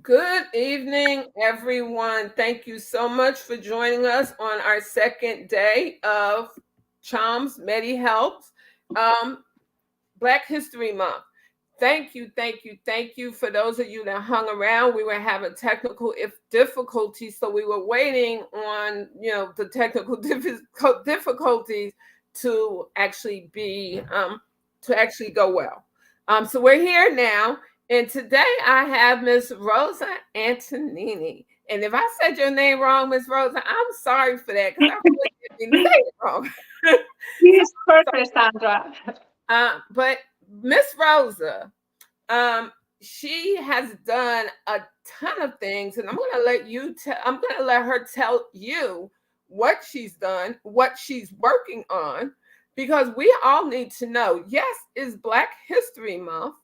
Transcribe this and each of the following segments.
Good evening, everyone. Thank you so much for joining us on our second day of CHOM's MEDI-HELPZ, um, Black History Month. Thank you for those of you that hung around. We were having technical difficulties, so we were waiting on the technical difficulties to actually go well. So we're here now, and today I have Miss Rosa Antonini. And if I said your name wrong, Miss Rosa, I'm sorry for that because I really didn't mean to say it wrong. So, Yes, perfect, Sandra. but Miss Rosa, um, she has done a ton of things, and I'm gonna let her tell you what she's done, what she's working on, because we all need to know. Yes, it's Black History Month,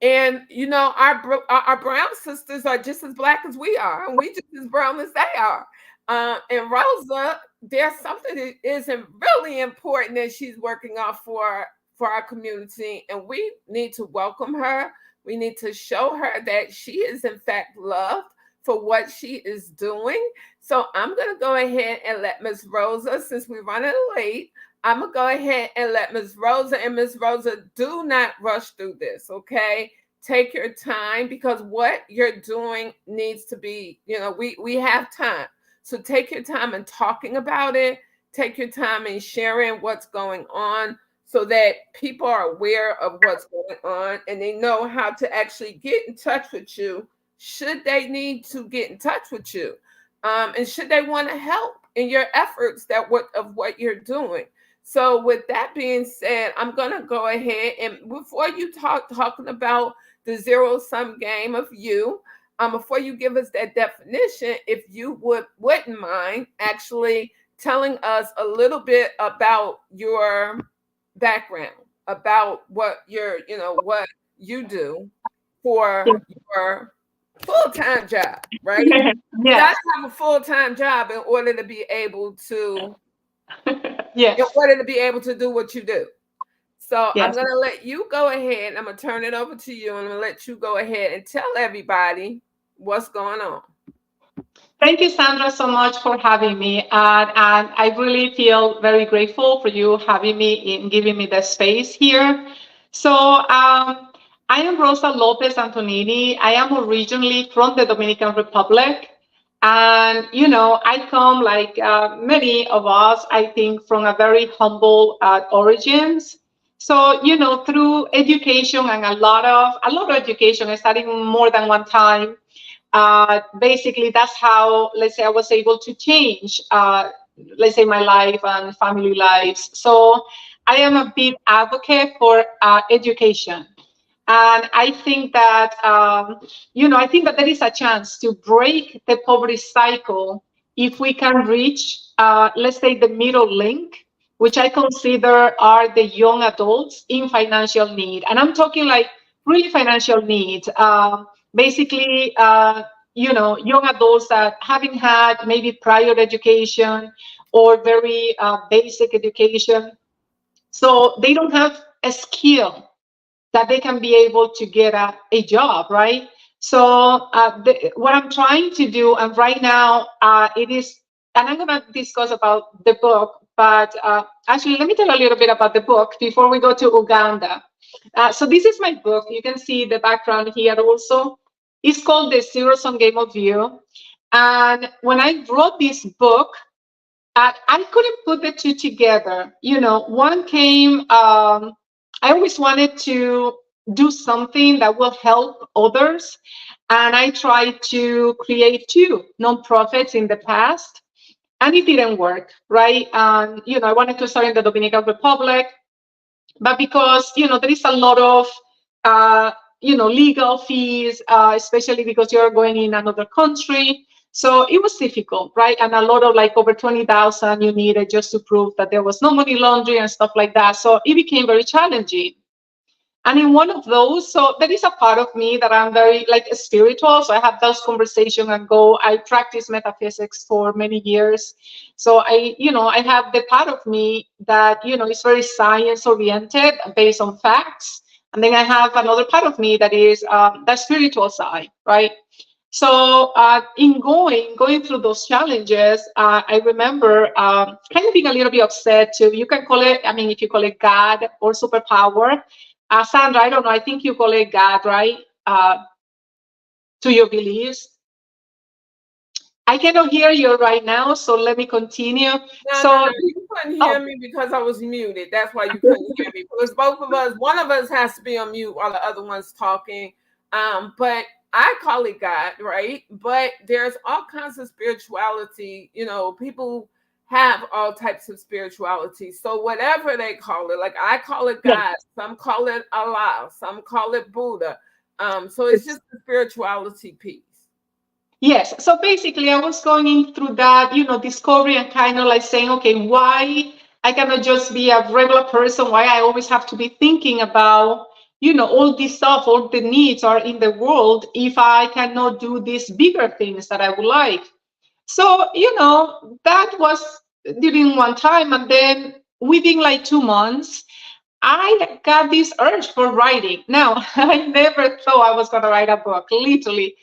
and our brown sisters are just as black as we are, and we just as brown as they are. And Rosa, there's something that isn't really important that she's working on for our community, and we need to welcome her. We need to show her that she is in fact loved for what she is doing. So I'm gonna go ahead and let Miss Rosa, since we're running late, I'm gonna go ahead and let Miss Rosa, and Miss Rosa, do not rush through this, okay? Take your time, because what you're doing needs to be, we have time. So take your time in talking about it. Take your time in sharing what's going on so that people are aware of what's going on and they know how to actually get in touch with you should they need to get in touch with you. And should they want to help in your efforts of what you're doing. So with that being said, I'm gonna go ahead, and before you talking about the zero sum game of you, before you give us that definition, if you wouldn't mind actually telling us a little bit about your background, about what you do for your full-time job, right? You got Yes, to have a full-time job in yes, order to be able to do what you do. So I'm yes. going to let you go ahead. I'm going to turn it over to you, and I'm going to let you go ahead and tell everybody what's going on. Thank you, Sandra, so much for having me. And I really feel very grateful for you having me and giving me the space here. I am Rosa Lopez Antonini. I am originally from the Dominican Republic. And, I come like many of us, I think, from a very humble origins. So, through education and a lot of education, studying more than one time, basically that's how, let's say, I was able to change, let's say, my life and family lives. So I am a big advocate for education. And I think that, I think that there is a chance to break the poverty cycle if we can reach, let's say, the middle link, which I consider are the young adults in financial need. And I'm talking like really financial need. Basically, young adults that having had maybe prior education or very basic education. So they don't have a skill that they can be able to get a job, right? So what I'm trying to do, and right now it is, and I'm going to discuss about the book, but actually, let me tell a little bit about the book before we go to Uganda. So this is my book. You can see the background here also. It's called The Zero Sum Game of You. And when I wrote this book, I couldn't put the two together. One came, I always wanted to do something that will help others. And I tried to create two nonprofits in the past, and it didn't work, right? And, I wanted to start in the Dominican Republic, but because, there is a lot of, uh, legal fees, especially because you're going in another country. So it was difficult, right? And a lot of like over 20,000 you needed just to prove that there was no money laundering and stuff like that. So it became very challenging. And in one of those, so there is a part of me that I'm very like spiritual. So I have those conversations and I practice metaphysics for many years. So I have the part of me that, is very science oriented based on facts. And then I have another part of me that is the spiritual side, right? So going through those challenges, I remember kind of being a little bit upset too. You can call it, I mean, if you call it God or superpower. Sandra, I don't know, I think you call it God, right? To your beliefs. I cannot hear you right now, so let me continue. No. You couldn't hear me because I was muted. That's why you couldn't hear me. Because both of us, one of us has to be on mute while the other one's talking. But I call it God, right? But there's all kinds of spirituality. You know, people have all types of spirituality. So whatever they call it, like I call it God, some call it Allah, some call it Buddha. So it's just the spirituality piece. Yes. So basically, I was going through that, discovery and kind of like saying, okay, why I cannot just be a regular person? Why I always have to be thinking about, all this stuff, all the needs are in the world if I cannot do these bigger things that I would like. So, that was during one time. And then within like 2 months, I got this urge for writing. Now, I never thought I was going to write a book, literally.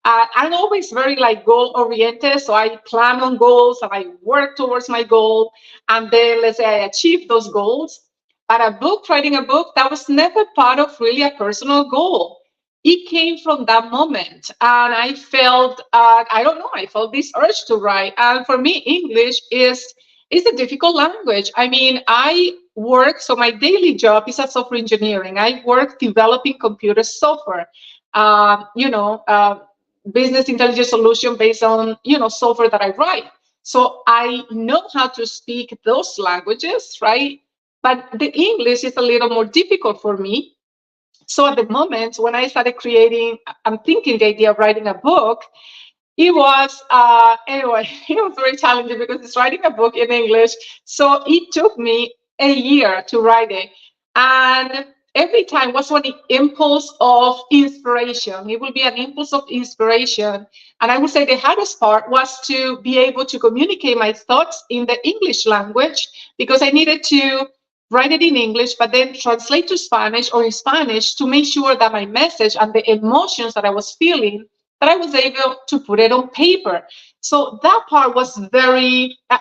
I'm always very like goal oriented. So I plan on goals and I work towards my goal. And then let's say I achieve those goals. But writing a book, that was never part of really a personal goal. It came from that moment. And I felt, I don't know, I felt this urge to write. And for me, English is a difficult language. I mean, so my daily job is a software engineering. I work developing computer software, business intelligence solution based on, software that I write. So I know how to speak those languages, right? But the English is a little more difficult for me. So at the moment when I started I'm thinking the idea of writing a book, it was anyway, it was very challenging because it's writing a book in English. So it took me a year to write it. And every time was one impulse of inspiration. It will be an impulse of inspiration. And I would say the hardest part was to be able to communicate my thoughts in the English language, because I needed to write it in English, but then translate to Spanish or in Spanish to make sure that my message and the emotions that I was feeling, that I was able to put it on paper. So that part was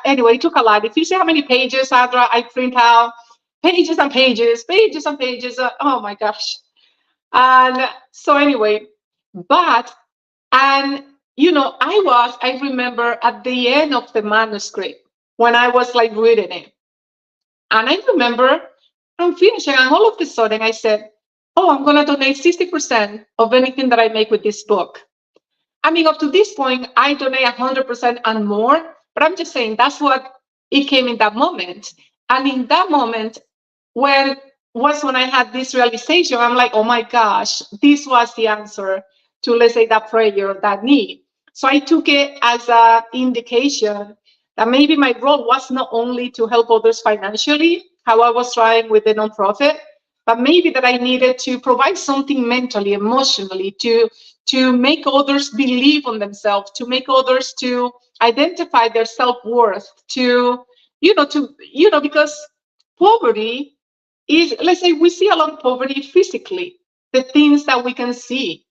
anyway, it took a lot. If you see how many pages, Sandra, I print out, pages and pages, pages and pages. Oh my gosh. And so anyway, I remember at the end of the manuscript when I was like reading it, and I remember I'm finishing, and all of a sudden I said, oh, I'm going to donate 60% of anything that I make with this book. I mean, up to this point, I donate 100% and more, but I'm just saying that's what it came in that moment. And in that moment, when I had this realization, I'm like, oh my gosh, this was the answer to, let's say, that prayer, that need. So I took it as an indication that maybe my role was not only to help others financially, how I was trying with the nonprofit, but maybe that I needed to provide something mentally, emotionally, to make others believe on themselves, to make others to identify their self-worth, because poverty is, let's say, we see a lot of poverty physically, the things that we can see,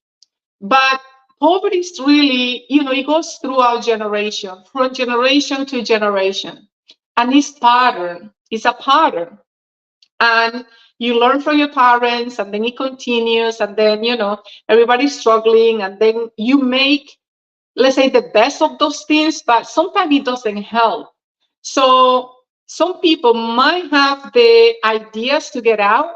but poverty is really, it goes throughout generation, from generation to generation, and it's a pattern. And you learn from your parents, and then it continues, and then everybody's struggling, and then you make, let's say, the best of those things, but sometimes it doesn't help. So some people might have the ideas to get out,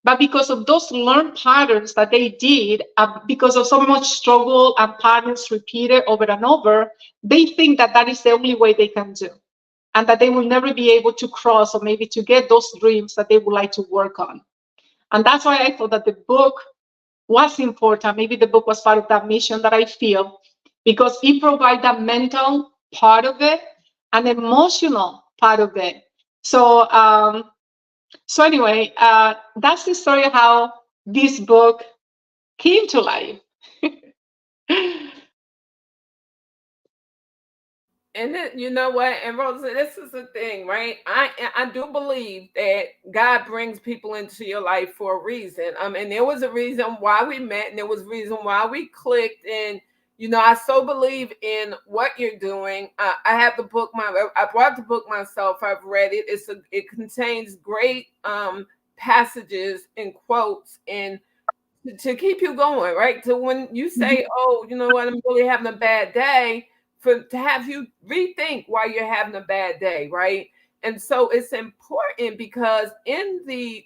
but because of those learned patterns that they did, because of so much struggle and patterns repeated over and over, they think that that is the only way they can do, and that they will never be able to cross or maybe to get those dreams that they would like to work on. And that's why I thought that the book was important. Maybe the book was part of that mission that I feel, because it provides that mental part of it and emotional part of it. So, anyway, that's the story of how this book came to life. And then you know what, and Rosa, this is the thing, right? I do believe that God brings people into your life for a reason. And there was a reason why we met, and there was a reason why we clicked. And I so believe in what you're doing. I have the book. I brought the book myself. I've read it. It contains great passages and quotes and to keep you going, right? So when you say, "Oh, you know what, I'm really having a bad day," to have you rethink why you're having a bad day, right? And so it's important because in the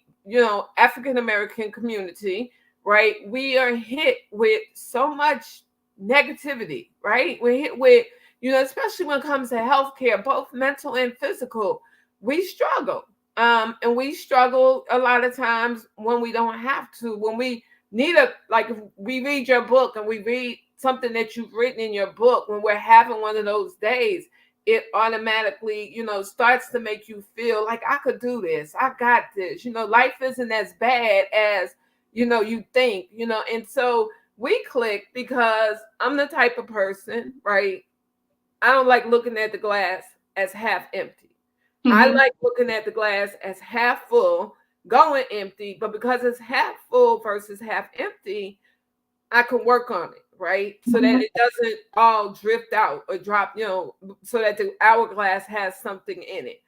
African American community, right, we are hit with so much negativity, right? We're hit with especially when it comes to healthcare, both mental and physical. We struggle, and we struggle a lot of times when we don't have to, when we need like if we read your book and we read something that you've written in your book, when we're having one of those days, it automatically starts to make you feel like I could do this, I got this. Life isn't as bad as you think. And so we click because I'm the type of person, right? I don't like looking at the glass as half empty. I like looking at the glass as half full, going empty, but because it's half full versus half empty, I can work on it, right? So that it doesn't all drift out or drop, so that the hourglass has something in it.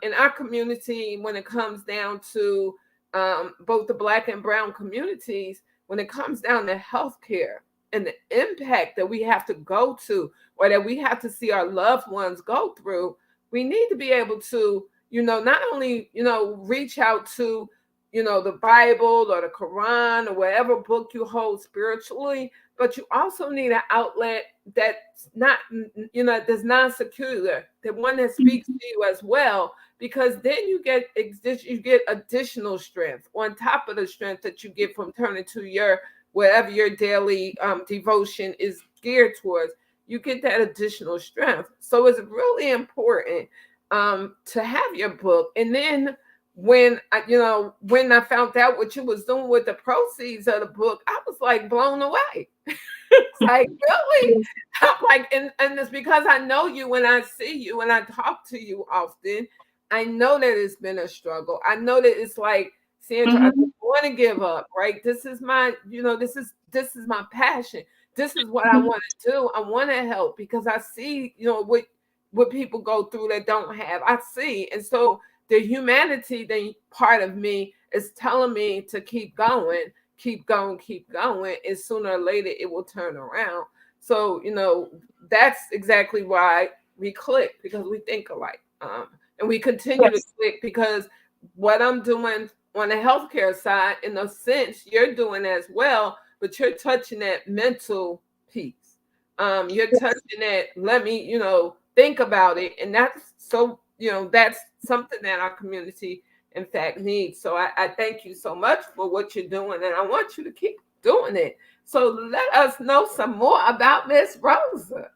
In our community, when it comes down to both the Black and Brown communities, when it comes down to healthcare and the impact that we have to go to, or that we have to see our loved ones go through, we need to be able to, not only, reach out to, the Bible or the Quran or whatever book you hold spiritually, but you also need an outlet that's not, that's non-secular, the one that speaks to you as well, because then you get additional strength on top of the strength that you get from turning to your whatever your daily devotion is geared towards. You get that additional strength. So it's really important to have your book. And then when I found out what you was doing with the proceeds of the book, I was like blown away. It's like, really? I'm like, and it's because I know you, when I see you, when I talk to you often, I know that it's been a struggle. I know that it's like, Sandra, I don't want to give up, right? This is my, this is my passion. This is what I want to do. I want to help because I see, what people go through that don't have. I see. And so the humanity, the part of me is telling me to keep going, keep going, keep going. And sooner or later it will turn around. So, that's exactly why we click, because we think alike. And we continue to click because what I'm doing on the healthcare side, in a sense, you're doing as well, but you're touching that mental piece. You're touching that, let me, think about it. And that's so, that's something that our community, in fact, needs. So I thank you so much for what you're doing, and I want you to keep doing it. So let us know some more about Miss Rosa.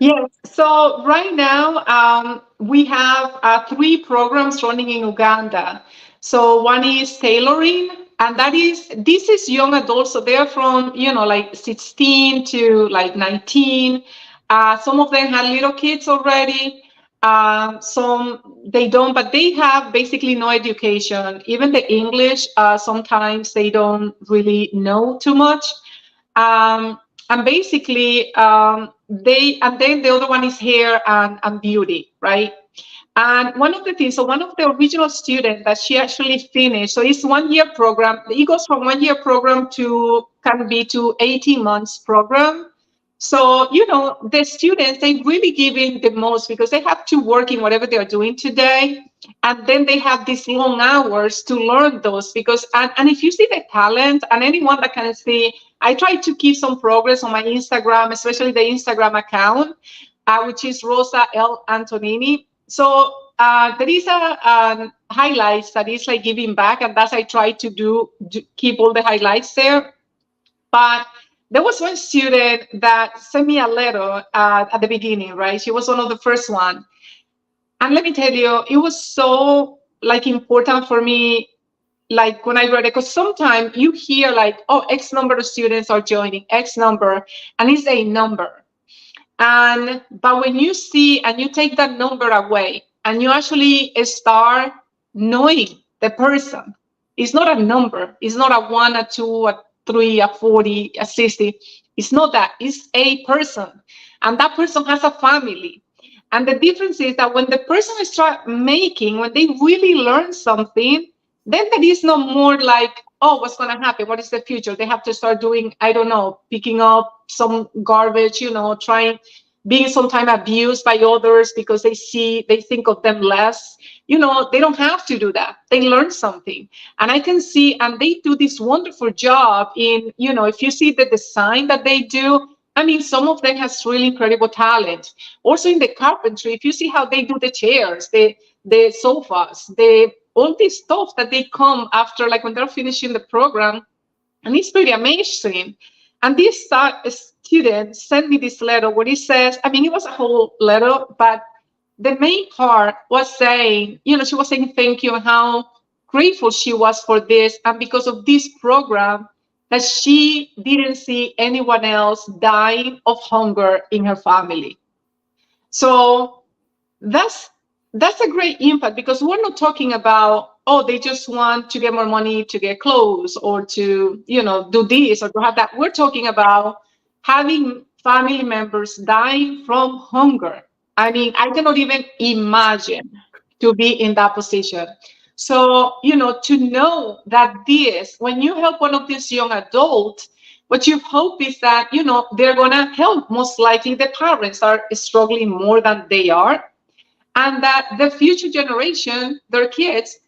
Yes. So right now, we have 3 programs running in Uganda. So one is tailoring, and this is young adults. So they're from, like 16 to like 19. Some of them have little kids already. Some they don't, but they have basically no education. Even the English, sometimes they don't really know too much. And basically, and then the other one is hair and beauty, right? And one of the things, so one of the original students that she actually finished, so it's 1 year program. It goes from 1 year program to 18 months program. So, the students, they really give in the most because they have to work in whatever they're doing today. And then they have these long hours to learn those because, and if you see the talent, and anyone that can see, I try to keep some progress on my Instagram, especially the Instagram account, which is Rosa L. Antonini. So there is a highlights that is like giving back, and that's I try to keep all the highlights there. But there was one student that sent me a letter at the beginning, right? She was one of the first one. And let me tell you, it was so like important for me, like when I read it, because sometimes you hear like, oh, X number of students are joining, X number, and it's a number. But when you see and you take that number away and you actually start knowing the person, it's not a number. It's not a 1, a 2, a 3, a 40, a 60. It's not that. It's a person. And that person has a family. And the difference is that when the person start making, when they really learn something, then there is no more like, oh, what's going to happen? What is the future? They have to start doing, I don't know, picking up some garbage, trying, being sometimes abused by others because they think of them less. They don't have to do that. They learn something. And I can see, and they do this wonderful job in, if you see the design that they do, I mean, some of them has really incredible talent. Also in the carpentry, if you see how they do the chairs, the sofas, all this stuff that they come after, like when they're finishing the program, and it's pretty amazing. And this student sent me this letter where he says, I mean, it was a whole letter, but the main part was saying, she was saying thank you and how grateful she was for this. And because of this program, that she didn't see anyone else dying of hunger in her family. So that's a great impact, because we're not talking about, oh, they just want to get more money to get clothes or to, do this or to have that. We're talking about having family members dying from hunger. I mean, I cannot even imagine to be in that position. So, to know that when you help one of these young adults, what you hope is that, they're going to help, most likely the parents are struggling more than they are, and that the future generation, their kids,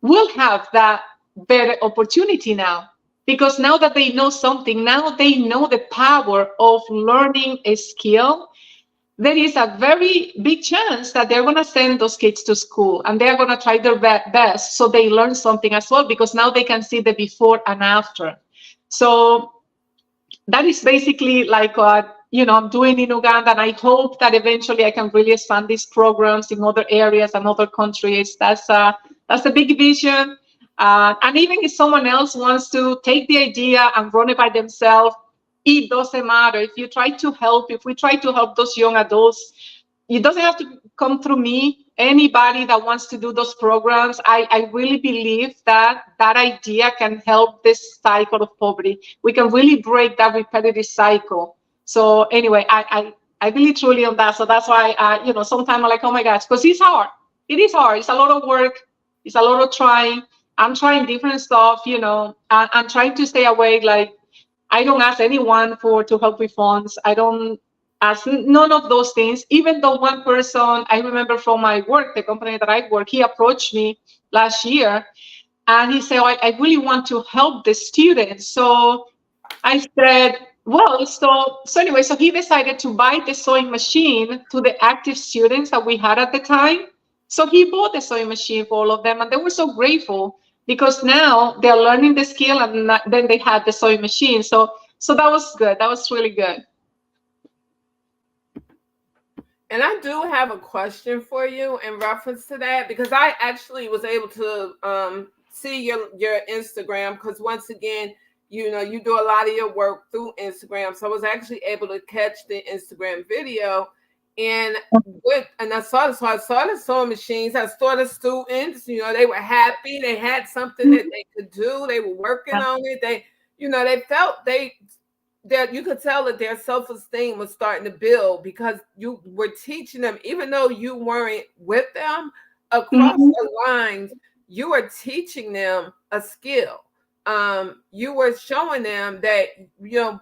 will have that better opportunity now. Because now that they know something, now they know the power of learning a skill, there is a very big chance that they're going to send those kids to school and they're going to try their best so they learn something as well, because now they can see the before and after. So that is basically like what I'm doing in Uganda, and I hope that eventually I can really expand these programs in other areas and other countries. That's a big vision. And even if someone else wants to take the idea and run it by themselves, it doesn't matter. If we try to help those young adults, it doesn't have to come through me. Anybody that wants to do those programs, I really believe that idea can help this cycle of poverty. We can really break that repetitive cycle. So anyway, I believe truly on that. So that's why sometimes I'm like, oh my gosh, because it's hard. It is hard. It's a lot of work. It's a lot of trying. I'm trying different stuff, and I'm trying to stay awake. Like, I don't ask anyone to help with funds. I don't ask none of those things. Even though one person, I remember from my work, the company that I work, he approached me last year and he said, oh, I really want to help the students. So I said, well, so anyway, so he decided to buy the sewing machine to the active students that we had at the time. So he bought the sewing machine for all of them, and they were so grateful because now they're learning the skill, and then they had the sewing machine. So that was good. That was really good. And I do have a question for you in reference to that, because I actually was able to see your Instagram, because once again, you do a lot of your work through Instagram. So I was actually able to catch the Instagram video, and I saw the sewing machines. I saw the students, they were happy. They had something that they could do. They were working on it. They felt that you could tell that their self-esteem was starting to build, because you were teaching them, even though you weren't with them across the lines, you were teaching them a skill. You were showing them that,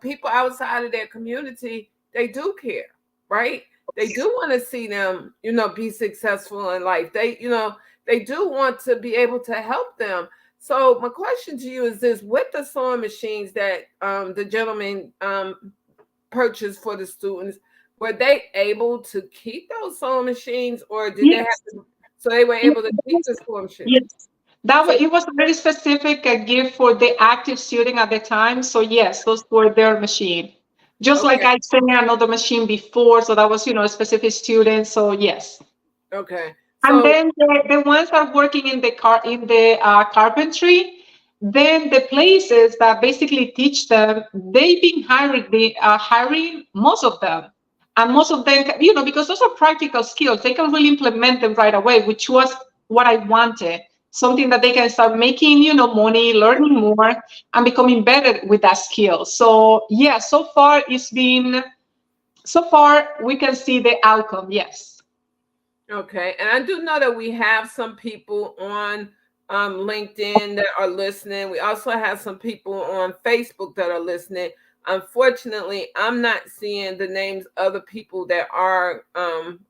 people outside of their community, they do care, right? They do want to see them, be successful in life. They do want to be able to help them. So my question to you is this: with the sewing machines that the gentleman purchased for the students, were they able to keep those sewing machines, or did they have to? So they were able to keep the sewing machines. Yes. It was a very specific gift for the active student at the time. So yes, those were their machine. Just like I sent another machine before, so that was a specific student. So yes. Okay. And then the ones that are working in the carpentry, then the places that basically teach them, they've been hiring most of them. And most of them, because those are practical skills, they can really implement them right away, which was what I wanted. Something that they can start making, money, learning more, and becoming better with that skill. So yeah, so far we can see the outcome. Yes. Okay, and I do know that we have some people on LinkedIn that are listening. We also have some people on Facebook that are listening. Unfortunately, I'm not seeing the names of the people that are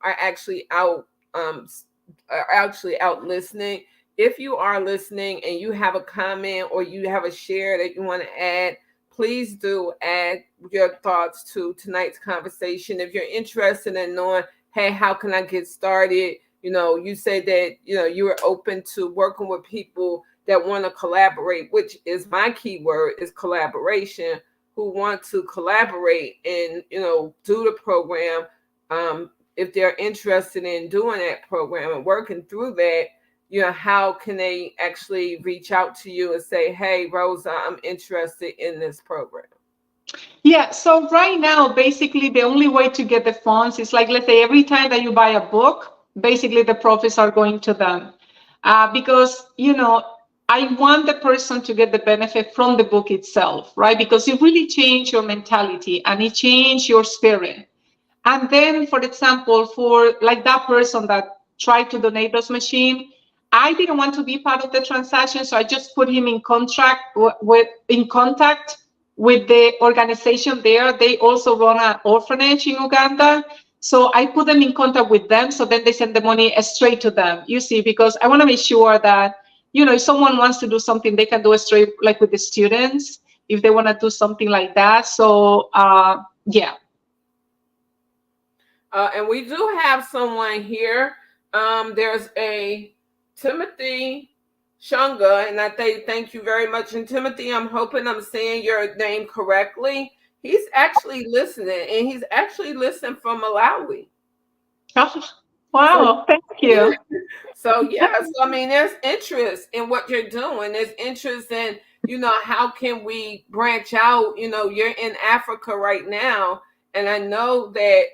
actually out listening. If you are listening and you have a comment or you have a share that you want to add, please do add your thoughts to tonight's conversation. If you're interested in knowing, hey, how can I get started? You say that, you are open to working with people that want to collaborate, which is my key word, is collaboration, who want to collaborate and, do the program. If they're interested in doing that program and working through that, how can they actually reach out to you and say, hey, Rosa, I'm interested in this program? Yeah, so right now, basically, the only way to get the funds is like, let's say, every time that you buy a book, basically the profits are going to them. Because, I want the person to get the benefit from the book itself, right? Because it really changed your mentality and it changed your spirit. And then, for example, for like that person that tried to donate those machine, I didn't want to be part of the transaction, so I just put him in contact with the organization there. They also run an orphanage in Uganda, so I put them in contact with them. So then they send the money straight to them. You see, because I want to make sure that if someone wants to do something, they can do it straight, like with the students, if they want to do something like that. So yeah. And we do have someone here. There's a Timothy Shunga, and I thank you very much. And Timothy, I'm hoping I'm saying your name correctly. He's actually listening, and he's actually listening from Malawi. Oh, So wow, thank yeah, you. I mean, there's interest in what you're doing. There's interest in, how can we branch out? You're in Africa right now, and I know that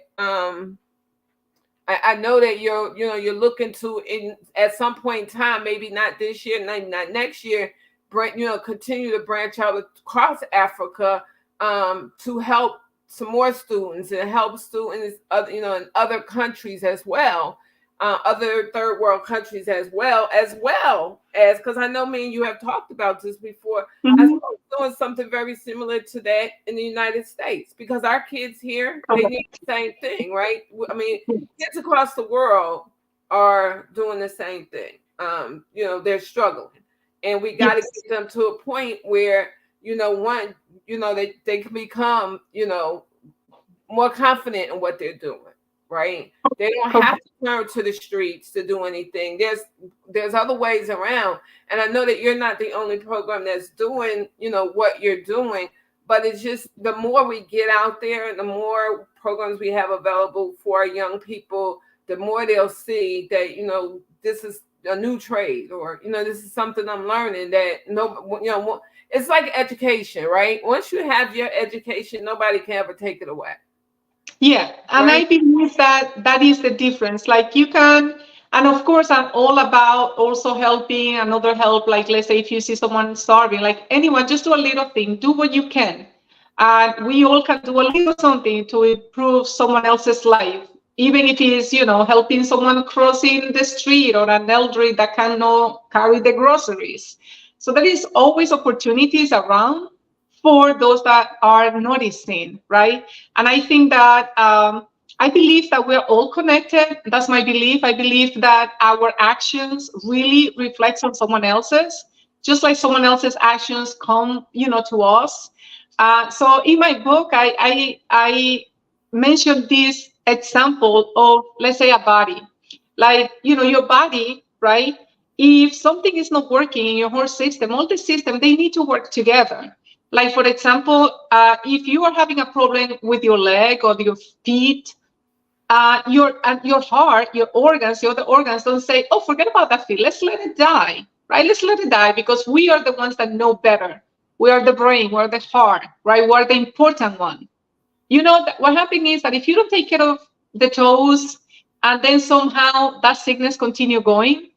I know that you're looking to, in at some point in time, maybe not this year, not next year, continue to branch out across Africa, to help some more students and help students in other countries as well, other third world countries as well as because I know me and you have talked about this before. As Mhm. well as doing something very similar to that in the United States, because our kids here, they need the same thing, right? I mean, kids across the world are doing the same thing. They're struggling, and we got to Yes. get them to a point where one, they can become more confident in what they're doing. Right? They don't have Okay. to turn to the streets to do anything. There's other ways around, and I know that you're not the only program that's doing what you're doing. But it's just, the more we get out there and the more programs we have available for our young people, the more they'll see that this is a new trade, or this is something I'm learning that no, it's like education, right? Once you have your education, nobody can ever take it away, Yeah, and right? I believe that that is the difference. Like you can, and of course, I'm all about also helping another help. Like let's say if you see someone starving, like anyone, just do a little thing, do what you can, and we all can do a little something to improve someone else's life, even if it's helping someone crossing the street or an elderly that cannot carry the groceries. So there is always opportunities around for those that are noticing, right? And I think that I believe that we're all connected. That's my belief. I believe that our actions really reflect on someone else's, just like someone else's actions come, to us. So in my book, I mentioned this example of, let's say, a body. Like, your body, right? If something is not working in your whole system, all the system, they need to work together. Like, for example, if you are having a problem with your leg or your feet, your heart, your organs, your other organs don't say, "Oh, forget about that feet. Let's let it die." Right? Let's let it die because we are the ones that know better. We are the brain. We are the heart. Right? We are the important one. what happened is that if you don't take care of the toes, and then somehow that sickness continue going,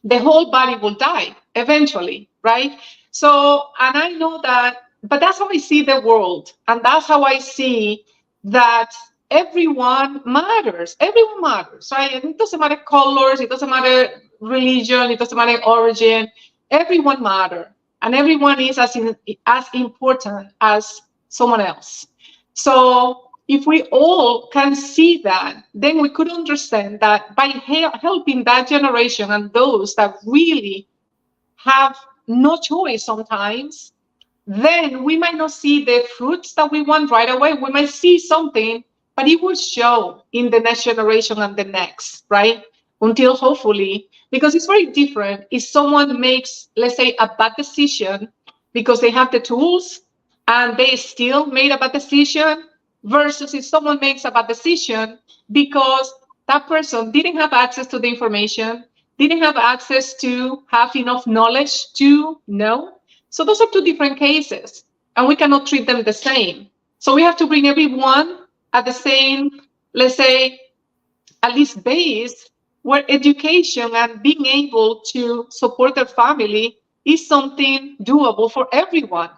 the whole body will die eventually, right? So, and I know that, but that's how I see the world. And that's how I see that everyone matters. Everyone matters, right? And it doesn't matter colors, it doesn't matter religion, it doesn't matter origin. Everyone matters. And everyone is as important as someone else. So if we all can see that, then we could understand that by helping that generation and those that really have no choice sometimes, then we might not see the fruits that we want right away. We might see something, but it will show in the next generation and the next, right? Until hopefully, because it's very different if someone makes, let's say, a bad decision because they have the tools and they still made a bad decision, versus if someone makes a bad decision because that person didn't have access to the information, didn't have access to have enough knowledge to know. So those are two different cases, and we cannot treat them the same. So we have to bring everyone at the same, let's say, at least base, where education and being able to support their family is something doable for everyone,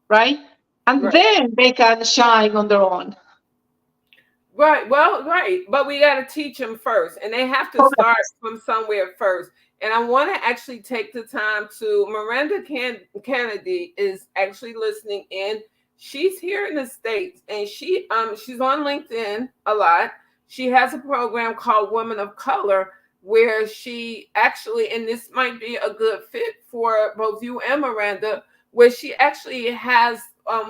right? And Right. then they can shine on their own. Right. Well, right. But we got to teach them first, and they have to start from somewhere first. And I want to actually take the time to Miranda Kennedy is actually listening in. She's here in the States, and she's on LinkedIn a lot. She has a program called Women of Color, where she actually, and this might be a good fit for both you and Miranda, where she actually has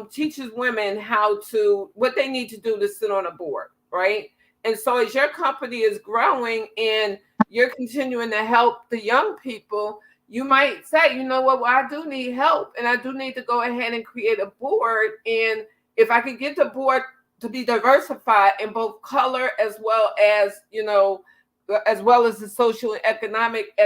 teaches women how to what they need to do to sit on a board, right? And so as your company is growing and you're continuing to help the young people, you might say, you know what, well, I do need help and I do need to go ahead and create a board. And if I could get the board to be diversified in both color as well as, as well as the social and economic,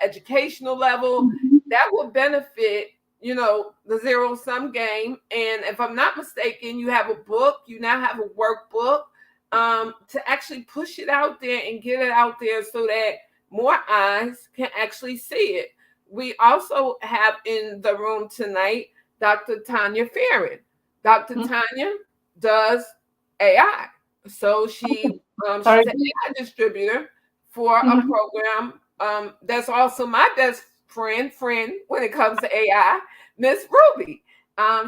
educational level, that will benefit the zero sum game. And if I'm not mistaken, you have a book, you now have a workbook to actually push it out there and get it out there so that more eyes can actually see it. We also have in the room tonight Dr. Tanya Farron. Dr. Tanya does AI. So she's an AI distributor for a program that's also my best friend when it comes to AI, Miss Ruby.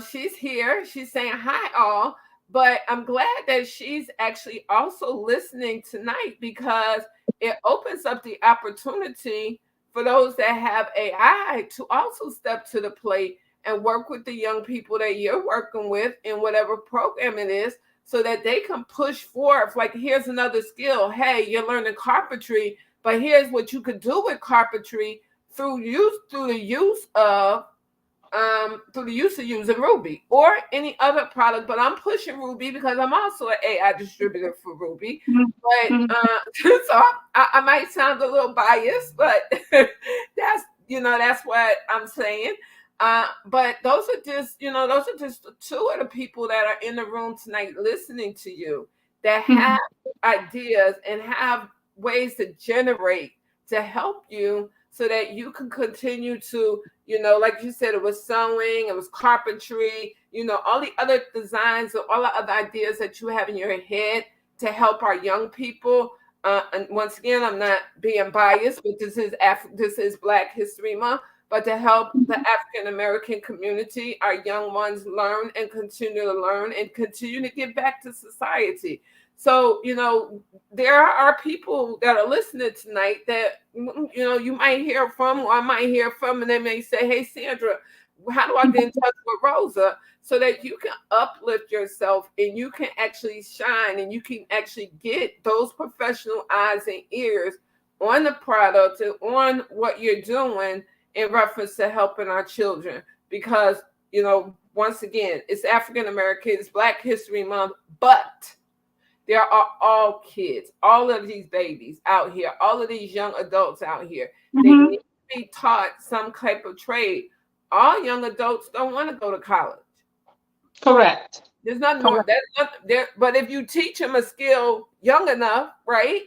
She's here. She's saying hi all, but I'm glad that she's actually also listening tonight because it opens up the opportunity for those that have AI to also step to the plate and work with the young people that you're working with in whatever program it is so that they can push forth. Like, here's another skill. Hey, you're learning carpentry, but here's what you could do with carpentry through the use of using Ruby or any other product. But I'm pushing Ruby because I'm also an AI distributor for Ruby. But so I might sound a little biased, but that's what I'm saying. But those are just two of the people that are in the room tonight listening to you that have ideas and have ways to generate to help you so that you can continue to, like you said, it was sewing, it was carpentry, all the other designs or all the other ideas that you have in your head to help our young people. And once again, I'm not being biased, but this is Black History Month, but to help the African American community, our young ones learn and continue to learn and continue to give back to society. So, there are people that are listening tonight that, you might hear from, or I might hear from, and they may say, hey, Sandra, how do I get in touch with Rosa? So that you can uplift yourself and you can actually shine and you can actually get those professional eyes and ears on the product and on what you're doing in reference to helping our children. Because, once again, it's African American, it's Black History Month, but there are all kids, all of these babies out here, all of these young adults out here. They need to be taught some type of trade. All young adults don't want to go to college. Correct. There's nothing more. Correct. That's not there. But if you teach them a skill young enough, right?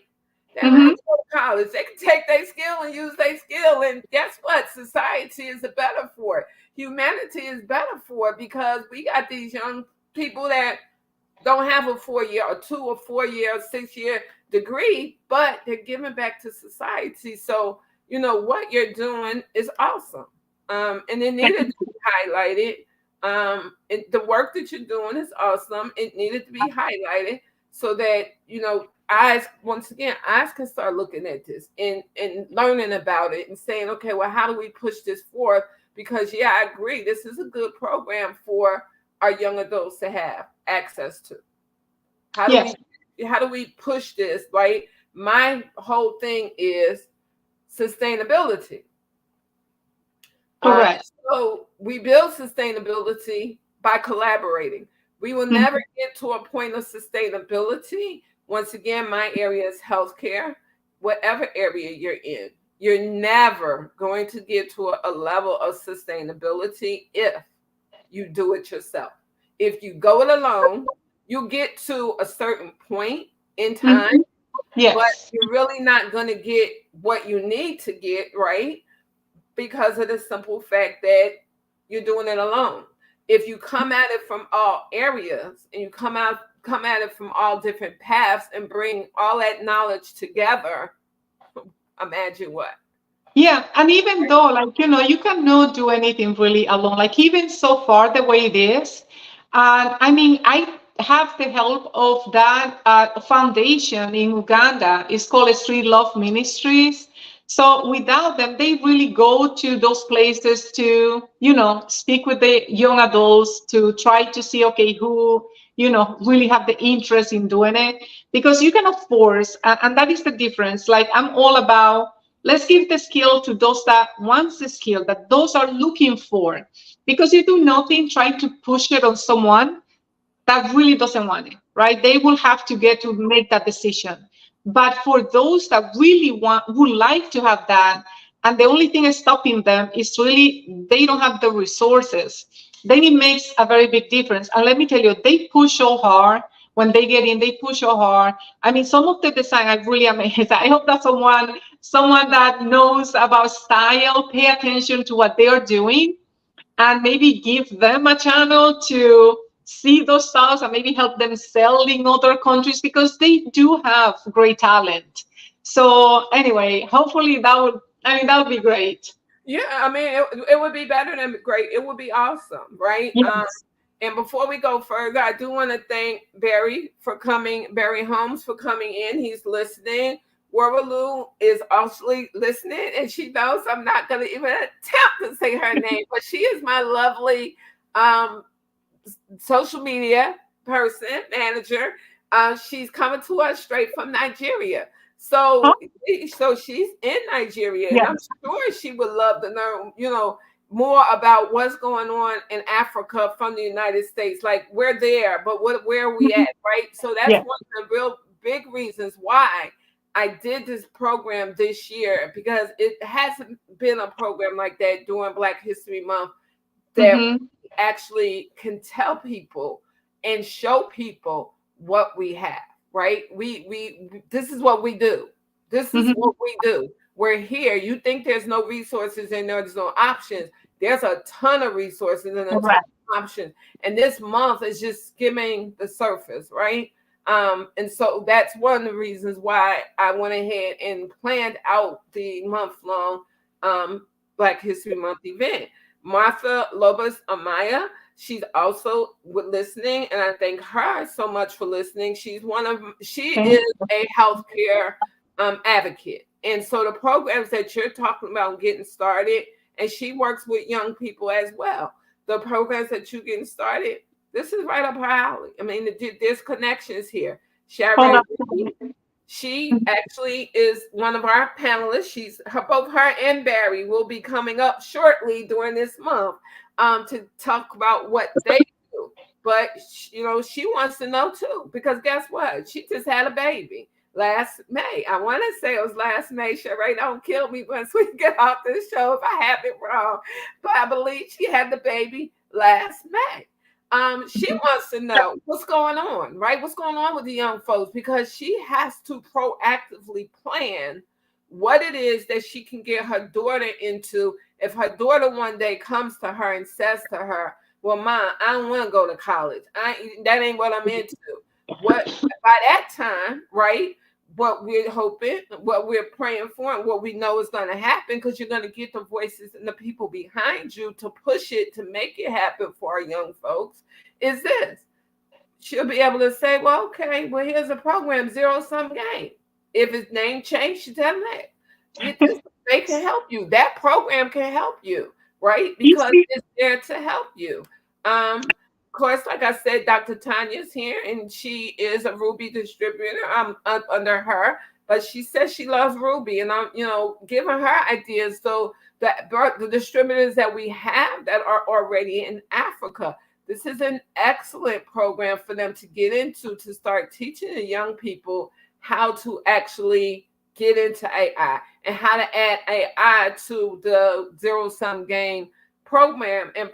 They don't have Hmm. to go to college. They can take their skill and use their skill. And guess what? Society is better for it. Humanity is better for it because we got these young people that don't have a 4 year or 2 or 4 year or 6 year degree, but they're giving back to society. So, what you're doing is awesome. And it needed to be highlighted. The work that you're doing is awesome. It needed to be highlighted so that, eyes, once again, eyes can start looking at this and learning about it and saying, okay, well, how do we push this forth? Because, yeah, I agree. This is a good program for our young adults to have access to. How do Yes, we push this, right? My whole thing is sustainability. Uh, correct. so we build sustainability by collaborating. We will never Mhm. get to a point of sustainability. Once again, my area is healthcare. Whatever area you're in, you're never going to get to a level of sustainability if you do it yourself. If you go it alone, you get to a certain point in time, Mhm. but Yes. you're really not going to get what you need to get, right? Because of the simple fact that you're doing it alone. If you come at it from all areas and you come at it from all different paths and bring all that knowledge together, imagine what. Yeah, and even though, like, you cannot do anything really alone, like, even so far the way it is. And I mean, I have the help of that foundation in Uganda. It's called Street Love Ministries. So without them, they really go to those places to, speak with the young adults to try to see, okay, who, really have the interest in doing it. Because you cannot force, and that is the difference. Like, I'm all about, let's give the skill to those that wants the skill, that those are looking for. Because you do nothing trying to push it on someone that really doesn't want it, right? They will have to get to make that decision. But for those that really would like to have that, and the only thing is stopping them is really they don't have the resources, then it makes a very big difference. And let me tell you, they push so hard. When they get in, they push so hard. I mean, some of the design I really amazed. I hope that someone that knows about style pay attention to what they are doing and maybe give them a channel to see those styles and maybe help them sell in other countries because they do have great talent. So anyway, hopefully that would be great. Yeah, I mean, it would be better than great. It would be awesome, right? Yes. And before we go further, I do want to thank Barry Holmes for coming in. He's listening. Waraloo is also listening, and she knows I'm not going to even attempt to say her name, but she is my lovely um, social media person, manager. She's coming to us straight from Nigeria. Huh? So she's in Nigeria, and I'm Yes. sure she would love to know, more about what's going on in Africa from the United States. Like we're there, but where are we Mhm. at, right? So that's Yes. one of the real big reasons why I did this program this year because it hasn't been a program like that during Black History Month that Hmm. actually can tell people and show people what we have, right? We this is what we do. This is Hmm. what we do. We're here. You think there's no resources and there's no options. There's a ton of resources and a ton Correct. of options. And this month is just skimming the surface, right? And so that's one of the reasons why I went ahead and planned out the month long Black History Month event. Martha Lobos Amaya, she's also listening, and I thank her so much for listening. She Okay. is a healthcare advocate, and so the programs that you're talking about getting started, and she works with young people as well. The programs that you're getting started, this is right up her alley. I mean, there's connections here. Oh, Sherry, that's amazing. she actually is one of our panelists. Both her and Barry will be coming up shortly during this month to talk about what they do. But she wants to know too because guess what? She just had a baby last May. I want to say it was last May. Sheree, don't kill me once we get off this show if I have it wrong. But I believe she had the baby last May. She wants to know what's going on, right? What's going on with the young folks, because she has to proactively plan what it is that she can get her daughter into. If her daughter one day comes to her and says to her, "Well, Mom, I don't want to go to college. That ain't what I'm into." What by that time, right? What we're hoping, what we're praying for, and what we know is going to happen, because you're going to get the voices and the people behind you to push it, to make it happen for our young folks, is this. She'll be able to say, well, okay, well, here's a program, zero sum game. If its name changed, you tell them that. They can help you. That program can help you, right? Because it's there to help you. Of course, like I said, Dr. Tanya's here, and she is a Ruby distributor. I'm up under her, but she says she loves Ruby, and I'm, giving her ideas. So the distributors that we have that are already in Africa, this is an excellent program for them to get into, to start teaching the young people how to actually get into AI and how to add AI to the zero sum game program, and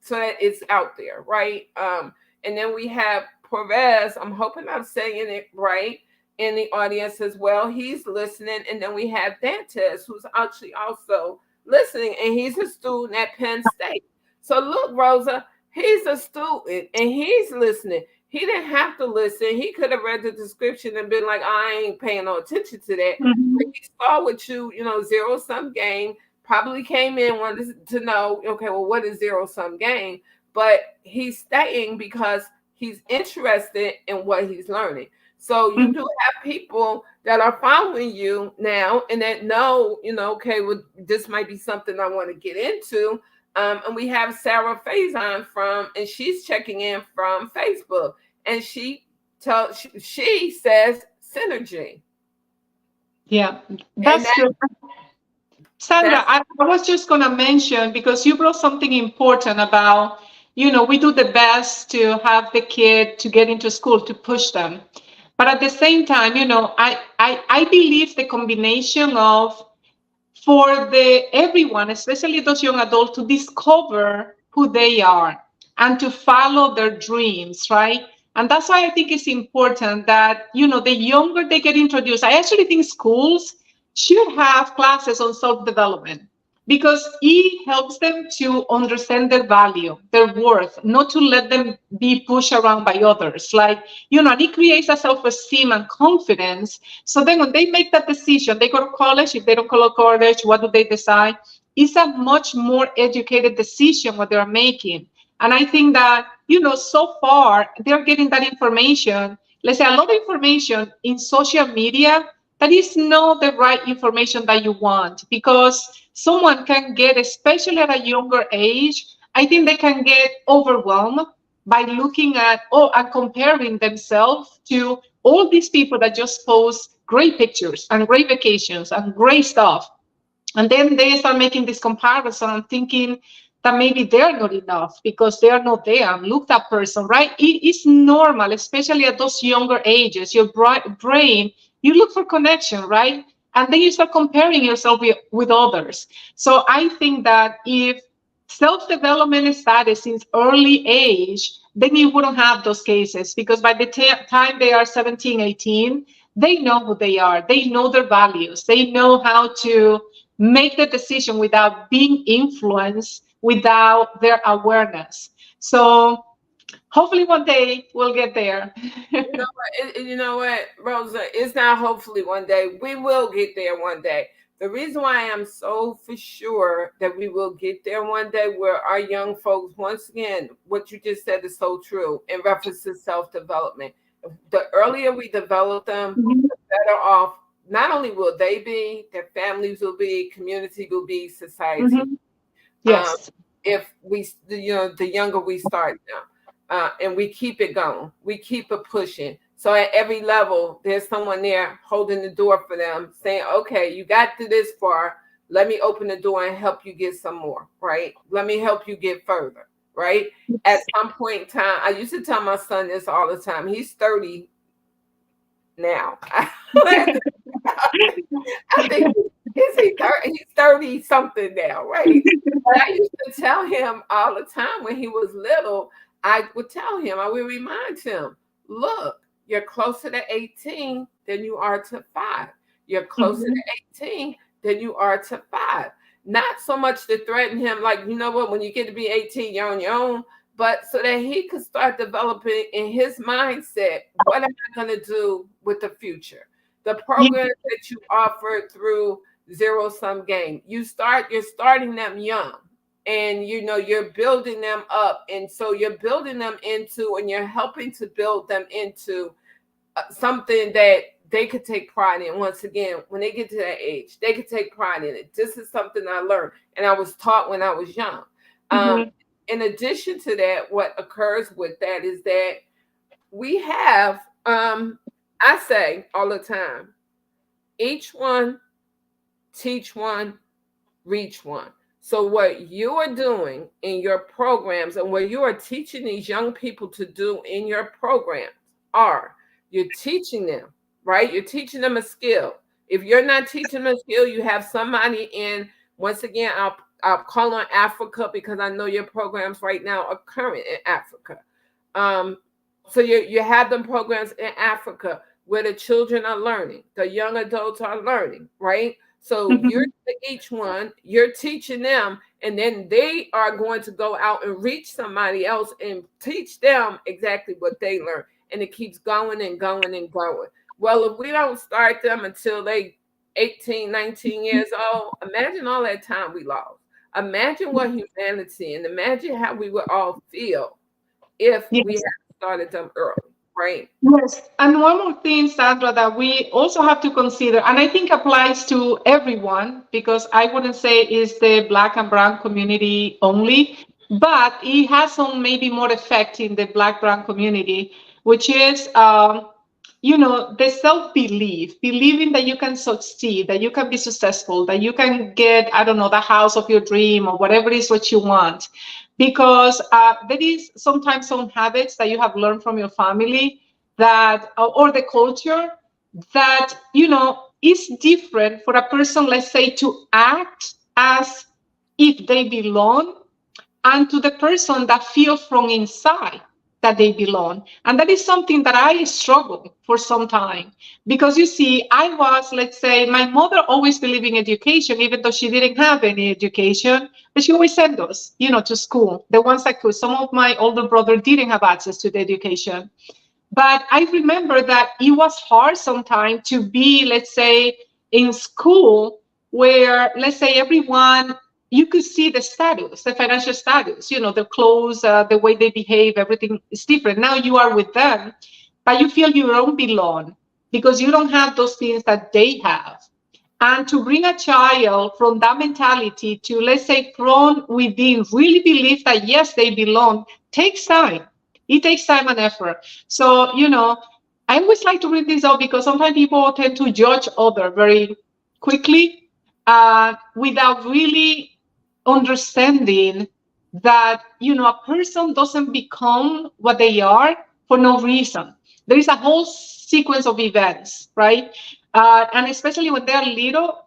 so that it's out there, right? And then we have Perez. I'm hoping I'm saying it right, in the audience as well. He's listening, and then we have Dantes, who's actually also listening, and he's a student at Penn State. So look, Rosa, he's a student and he's listening. He didn't have to listen. He could have read the description and been like, I ain't paying no attention to that. Mm-hmm. But he saw with you, zero sum game. Probably came in, wanted to know, okay, well, what is zero sum game? But he's staying because he's interested in what he's learning. So you do have people that are following you now and that know, okay, well, this might be something I want to get into. And we have Sarah Faison and she's checking in from Facebook, and she says synergy. Yeah, that's good. Sandra, I was just going to mention, because you brought something important about, we do the best to have the kid to get into school, to push them. But at the same time, I believe the combination of, for everyone, especially those young adults, to discover who they are and to follow their dreams, right? And that's why I think it's important that, the younger they get introduced. I actually think schools should have classes on self-development, because it helps them to understand their value, their worth, not to let them be pushed around by others. Like, and it creates a self-esteem and confidence. So then when they make that decision, they go to college. If they don't go to college, what do they decide? It's a much more educated decision what they're making. And I think that, so far they're getting that information, let's say a lot of information in social media, that is not the right information that you want, because someone can get, especially at a younger age, I think they can get overwhelmed by looking at and comparing themselves to all these people that just post great pictures and great vacations and great stuff. And then they start making this comparison and thinking that maybe they're not enough because they are not there. And look, that person, right? It is normal, especially at those younger ages. Your brain, you look for connection, right? And then you start comparing yourself with others. So I think that if self-development started since early age, then you wouldn't have those cases, because by the time they are 17, 18, they know who they are. They know their values. They know how to make the decision without being influenced, without their awareness. So hopefully one day we'll get there. You know what, Rosa? It's not hopefully one day. We will get there one day. The reason why I am so for sure that we will get there one day, where our young folks, once again, what you just said is so true in reference to self-development. The earlier we develop them, the better off not only will they be, their families will be, community will be, society. Yes. If we, the younger we start now, and we keep it going, we keep it pushing. So at every level, there's someone there holding the door for them, saying, okay, you got to this far. Let me open the door and help you get some more, right? Let me help you get further, right? At some point in time, I used to tell my son this all the time. He's 30 now. I think he's 30 something now, right? But I used to tell him all the time when he was little, I would tell him, I would remind him, look, you're closer to 18 than you are to 5. You're closer Mhm. to 18 than you are to 5. Not so much to threaten him, like, you know what, when you get to be 18, you're on your own, but so that he could start developing in his mindset, what am I going to do with the future? The Yeah. program that you offered through Zero Sum Game, you're starting them young, and you're building them up, and so you're building them into, and you're helping to build them into something that they could take pride in. Once again, when they get to that age, they could take pride in it. This is something I learned and I was taught when I was young. um, Mhm. in addition to that, what occurs with that is that we have, I say all the time, each one teach one, reach one. So, what you are doing in your programs and what you are teaching these young people to do in your programs are, you're teaching them, right? You're teaching them a skill. If you're not teaching them a skill, you have somebody in, once again, I'll call on Africa because I know your programs right now are current in Africa. Um, so you have them programs in Africa where the children are learning, the young adults are learning, right? So you're Mhm. each one, you're teaching them, and then they are going to go out and reach somebody else and teach them exactly what they learned. And it keeps going and going and going. Well, if we don't start them until they 18, 19 years old, imagine all that time we lost. Imagine what humanity, and imagine how we would all feel if we Yes. had started them early, right? Yes, and one more thing, Sandra, that we also have to consider, and I think applies to everyone, because I wouldn't say it's the Black and Brown community only, but it has some maybe more effect in the Black Brown community, which is, the self-belief, believing that you can succeed, that you can be successful, that you can get, I don't know, the house of your dream or whatever it is what you want. Because there is sometimes some habits that you have learned from your family that or the culture that is different for a person, let's say, to act as if they belong, and to the person that feels from inside that they belong. And that is something that I struggled for some time, because you see, I was, let's say, my mother always believed in education, even though she didn't have any education, but she always sent us, to school, the ones that could. Some of my older brother didn't have access to the education. But I remember that it was hard sometimes to be, let's say, in school where, let's say, everyone, you could see the status, the financial status, the clothes, the way they behave, everything is different. Now you are with them, but you feel you don't belong because you don't have those things that they have. And to bring a child from that mentality to, let's say, from within, really believe that, yes, they belong, takes time. It takes time and effort. So, I always like to bring this up because sometimes people tend to judge other very quickly without really understanding that, a person doesn't become what they are for no reason. There is a whole sequence of events, right? And especially when they're little,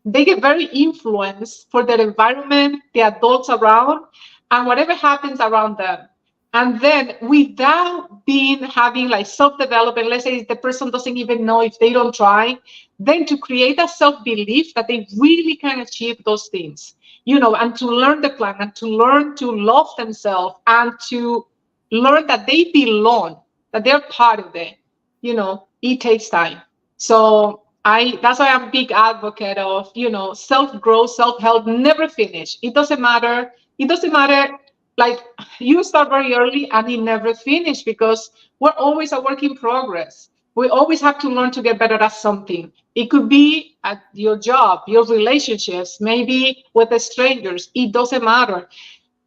they get very influenced for their environment, the adults around, and whatever happens around them. And then without being having like self-development, let's say the person doesn't even know if they don't try, then to create a self-belief that they really can achieve those things, and to learn the plan and to learn to love themselves and to learn that they belong, that they're part of it, it takes time. So that's why I'm a big advocate of, self-growth, self-help, never finish. It doesn't matter. It doesn't matter. Like, you start very early and it never finish, because we're always a work in progress. We always have to learn to get better at something. It could be at your job, your relationships, maybe with the strangers. It doesn't matter.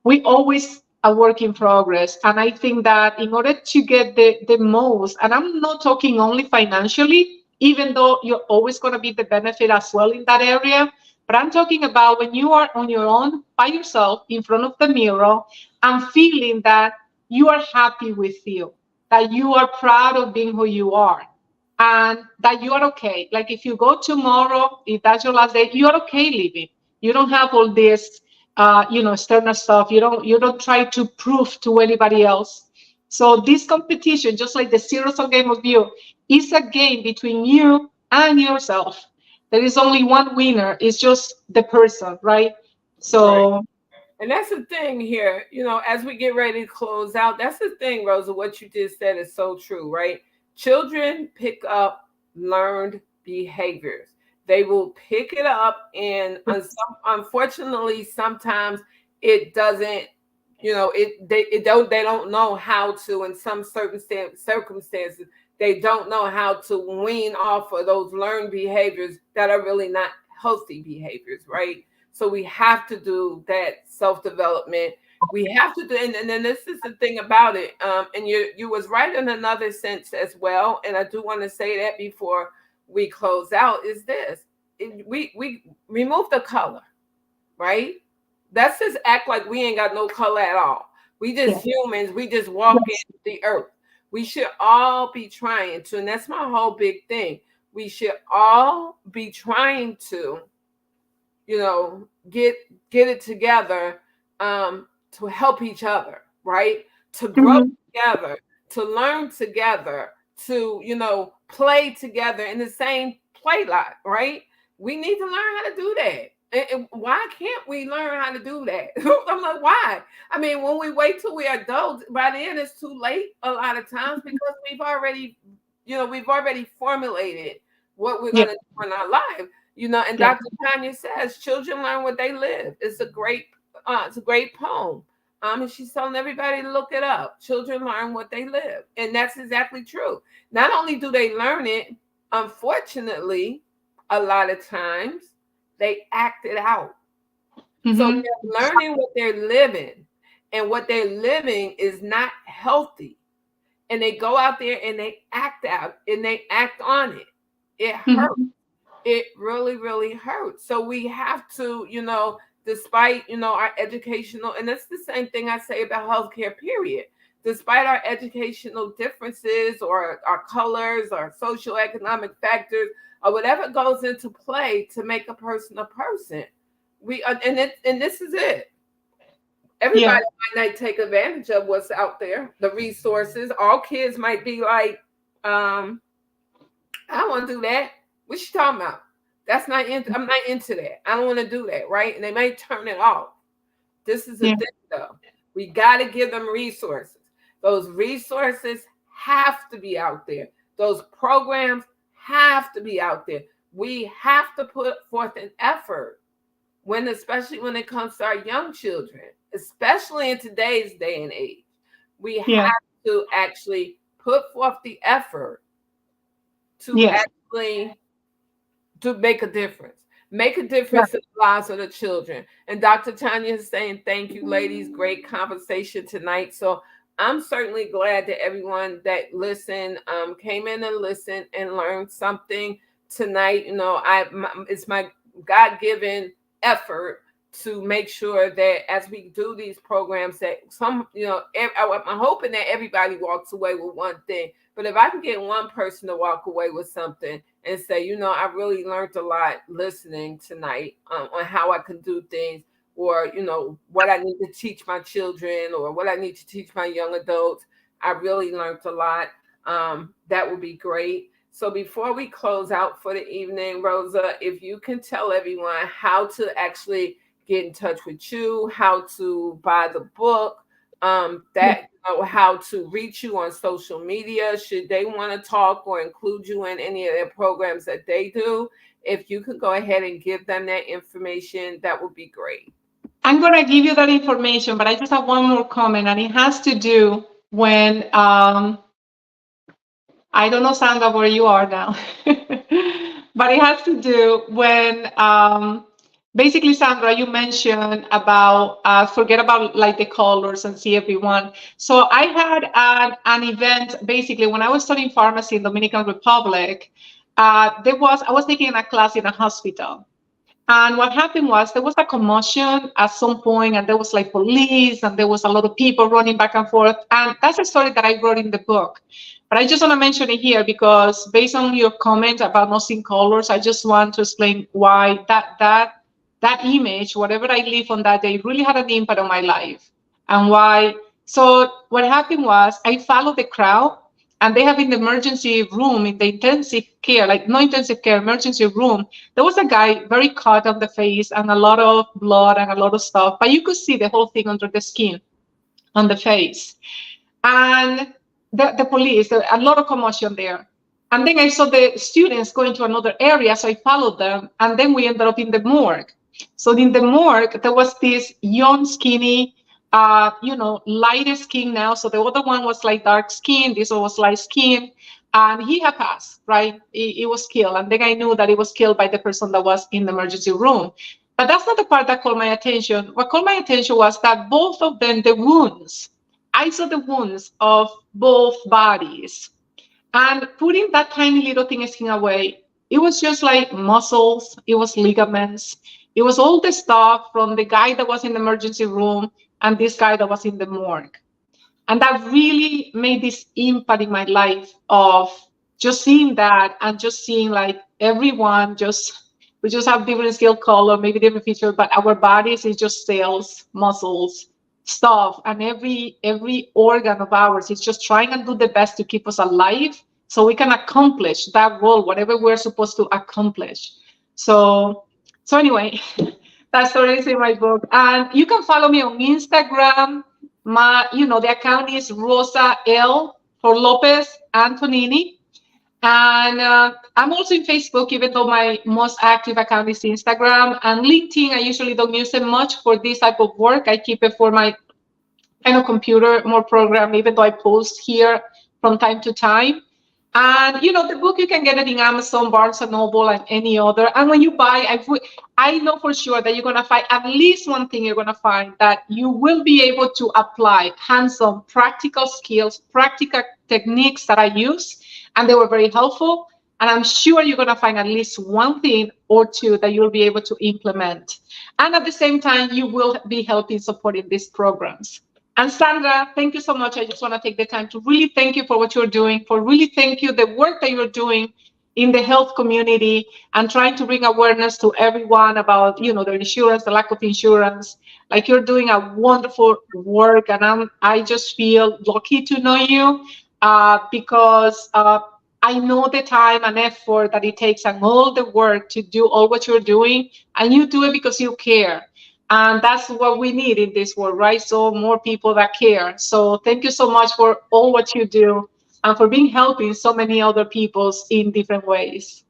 We always a work in progress. And I think that in order to get the most, and I'm not talking only financially, even though you're always going to be the benefit as well in that area, but I'm talking about when you are on your own by yourself in front of the mirror and feeling that you are happy with you, that you are proud of being who you are, and that you are okay. Like if you go tomorrow, if that's your last day, you are okay living. You don't have all this, external stuff. You don't try to prove to anybody else. So this competition, just like the zero-sum game of you, is a game between you and yourself. There is only one winner. It's just the person, right? Right. So And that's the thing here, as we get ready to close out, that's the thing, Rosa, what you just said is so true, right? Children pick up learned behaviors. They will pick it up, and unfortunately, sometimes it doesn't, they don't know how to, in some certain circumstances, they don't know how to wean off of those learned behaviors that are really not healthy behaviors, right? So we have to do that self development. We have to do, and then this is the thing about it. And you was right in another sense as well. And I do want to say that before we close out is this: we remove the color, right? That's just act like we ain't got no color at all. We just yeah, humans. We just walk yes. in the earth. We should all be trying to, and that's my whole big thing. We should all be trying to get it together, to help each other, right? To grow Mhm. together, to learn together, to play together in the same play lot, right? We need to learn how to do that. And why can't we learn how to do that? I'm like, why? I mean, when we wait till we're adults, by then it's too late a lot of times, because we've already formulated what we're Yeah, gonna do in our life. And yeah, Dr. Tanya says, children learn what they live. It's a great poem. And she's telling everybody to look it up. Children learn what they live. And that's exactly true. Not only do they learn it, unfortunately, a lot of times they act it out. So hmm, they're learning what they're living, and what they're living is not healthy. And they go out there and they act out and they act on it. It hurts. hmm, It really, really hurts. So we have to, despite, our educational, and that's the same thing I say about healthcare, period. Despite our educational differences, or our colors, or socioeconomic factors, or whatever goes into play to make a person a person, and this is it. yeah, Everybody might not take advantage of what's out there, the resources. All kids might be like, I don't want to do that. What you talking about? I'm not into that. I don't want to do that, right? And they may turn it off. This is the yeah, thing, though. We got to give them resources. Those resources have to be out there. Those programs have to be out there. We have to put forth an effort, especially when it comes to our young children, especially in today's day and age. We yeah, have to actually put forth the effort to yes, actually to make a difference. Make a yeah. difference in the lives of the children. And Dr. Tanya is saying, thank you, ladies. Great conversation tonight. So I'm certainly glad that everyone that listened, came in and listened and learned something tonight. It's my God-given effort to make sure that as we do these programs, that I'm hoping that everybody walks away with one thing. But if I can get one person to walk away with something and say, I really learned a lot listening tonight, on how I can do things, or, what I need to teach my children, or what I need to teach my young adults. I really learned a lot. That would be great. So before we close out for the evening, Rosa, if you can tell everyone how to actually get in touch with you, how to buy the book, how to reach you on social media, should they want to talk or include you in any of their programs that they do. If you could go ahead and give them that information, that would be great. I'm going to give you that information, but I just have one more comment, and it has to do when I don't know, Sandra, where you are now, but it has to do when basically, Sandra, you mentioned about forget about like the colors and see everyone. So I had an event basically when I was studying pharmacy in Dominican Republic. I was taking a class in a hospital. And what happened was there was a commotion at some point, and there was like police, and there was a lot of people running back and forth. And that's a story that I wrote in the book. But I just want to mention it here because based on your comment about not seeing colors, I just want to explain why that that image, whatever I live on that day, really had an impact on my life. And why? So what happened was I followed the crowd, and they have in the emergency room, in the intensive care, like no intensive care, emergency room, there was a guy very cut on the face and a lot of blood and a lot of stuff, but you could see the whole thing under the skin on the face. And the police, a lot of commotion there. And then I saw the students going to another area, so I followed them. And then we ended up in the morgue. So in the morgue, there was this young, skinny, lighter skin now. So the other one was like dark skin. This one was light skin. And he had passed, right? He was killed. And then I knew that he was killed by the person that was in the emergency room. But that's not the part that called my attention. What called my attention was that both of them, the wounds, I saw the wounds of both bodies. And putting that tiny little thing skin away, it was just like muscles, it was ligaments, it was all the stuff from the guy that was in the emergency room and this guy that was in the morgue. And that really made this impact in my life of just seeing that and just seeing like everyone we just have different scale color, maybe different features, but our bodies is just cells, muscles, stuff, and every organ of ours is just trying to do the best to keep us alive so we can accomplish that goal, whatever we're supposed to accomplish. So anyway, that story is in my book. And you can follow me on Instagram. The account is Rosa L for Lopez Antonini. And I'm also in Facebook, even though my most active account is Instagram. And LinkedIn, I usually don't use it much for this type of work. I keep it for my kind of computer, more program, even though I post here from time to time. And the book, you can get it in Amazon, Barnes and Noble, and any other. And when you buy, I know for sure that you're gonna find at least one thing. You're gonna find that you will be able to apply hands-on practical skills, practical techniques that I use, and they were very helpful. And I'm sure you're gonna find at least one thing or two that you'll be able to implement. And at the same time, you will be helping supporting these programs. And Sandra, thank you so much. I just want to take the time to really thank you for what you're doing, for really thank you the work that you're doing in the health community and trying to bring awareness to everyone about, the insurance, the lack of insurance. Like you're doing a wonderful work, and I just feel lucky to know you because I know the time and effort that it takes and all the work to do all what you're doing, and you do it because you care. And that's what we need in this world, right? So more people that care. So thank you so much for all what you do and for being helping so many other people in different ways.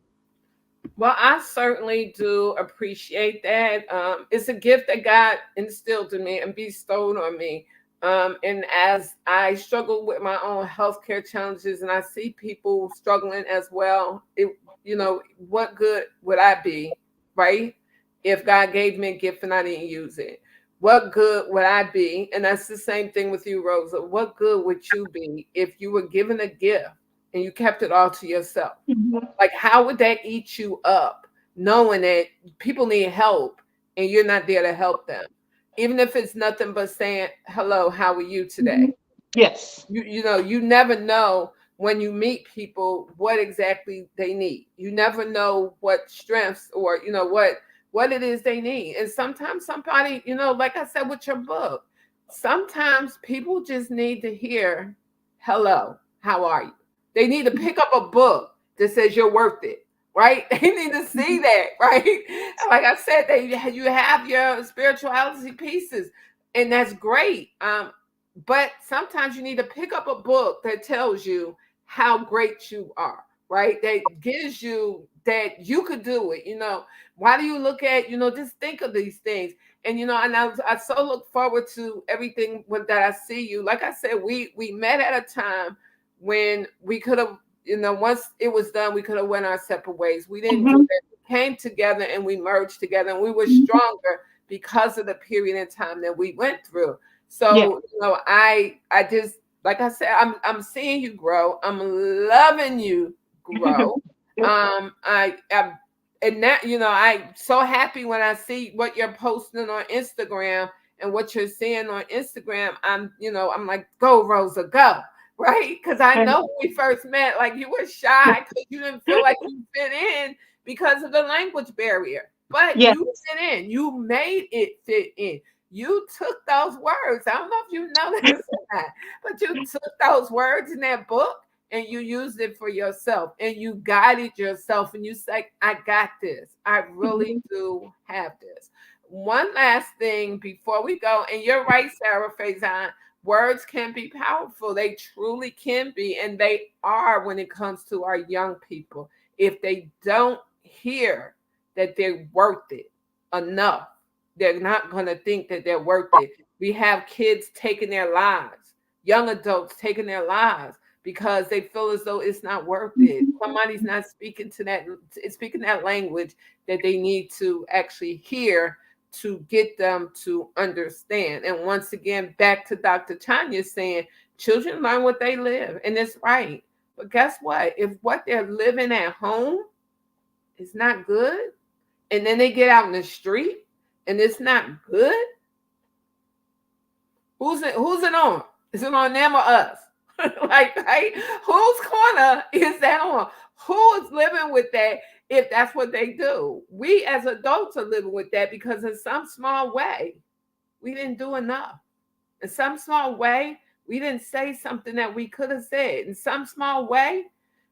Well, I certainly do appreciate that. It's a gift that God instilled in me and bestowed on me. And as I struggle with my own healthcare challenges and I see people struggling as well, what good would I be, right? If God gave me a gift and I didn't use it. What good would I be? And that's the same thing with you, Rosa. What good would you be if you were given a gift and you kept it all to yourself? Mm-hmm. Like, how would that eat you up, knowing that people need help and you're not there to help them? Even if it's nothing but saying, hello, how are you Mm-hmm. today? Yes. You never know when you meet people what exactly they need. You never know what strengths or what it is they need. And sometimes somebody, like I said with your book, sometimes people just need to hear, hello, how are you? They need to pick up a book that says you're worth it, right? They need to see that, right? Like I said, you have your spirituality pieces, and that's great. But sometimes you need to pick up a book that tells you how great you are, right? That gives you that you could do it. Why do you look at, just think of these things. And and I so look forward to everything that I see you. Like I said, we met at a time when we could have, once it was done, we could have went our separate ways. We didn't do Mm-hmm. that. We came together and we merged together, and we were stronger because of the period in time that we went through. Yeah. So, I just, like I said, I'm seeing you grow. I'm loving you grow. I and that, I'm so happy when I see what you're posting on Instagram and what you're seeing on Instagram. I'm like, go Rosa, go. Right? Because I know when we first met, like you were shy because you didn't feel like you fit in because of the language barrier. but Yes. you fit in. You made it fit in. You took those words. I don't know if you noticed that, but you took those words in that book and you used it for yourself and you guided yourself and you say, I got this. I really do have this. One last thing before we go, and you're right, Sarah Faison, words can be powerful. They truly can be, and they are when it comes to our young people. If they don't hear that they're worth it enough, they're not going to think that they're worth it. We have kids taking their lives, young adults taking their lives because they feel as though it's not worth it. Somebody's not speaking that language that they need to actually hear to get them to understand. And once again, back to Dr. Tanya saying, children learn what they live, and it's right. But guess what? If what they're living at home is not good, and then they get out in the street and it's not good, who's it on? Is it on them or us? Like, right? Whose corner is that on? Who is living with that if that's what they do? We as adults are living with that because in some small way, we didn't do enough. In some small way, we didn't say something that we could have said. In some small way,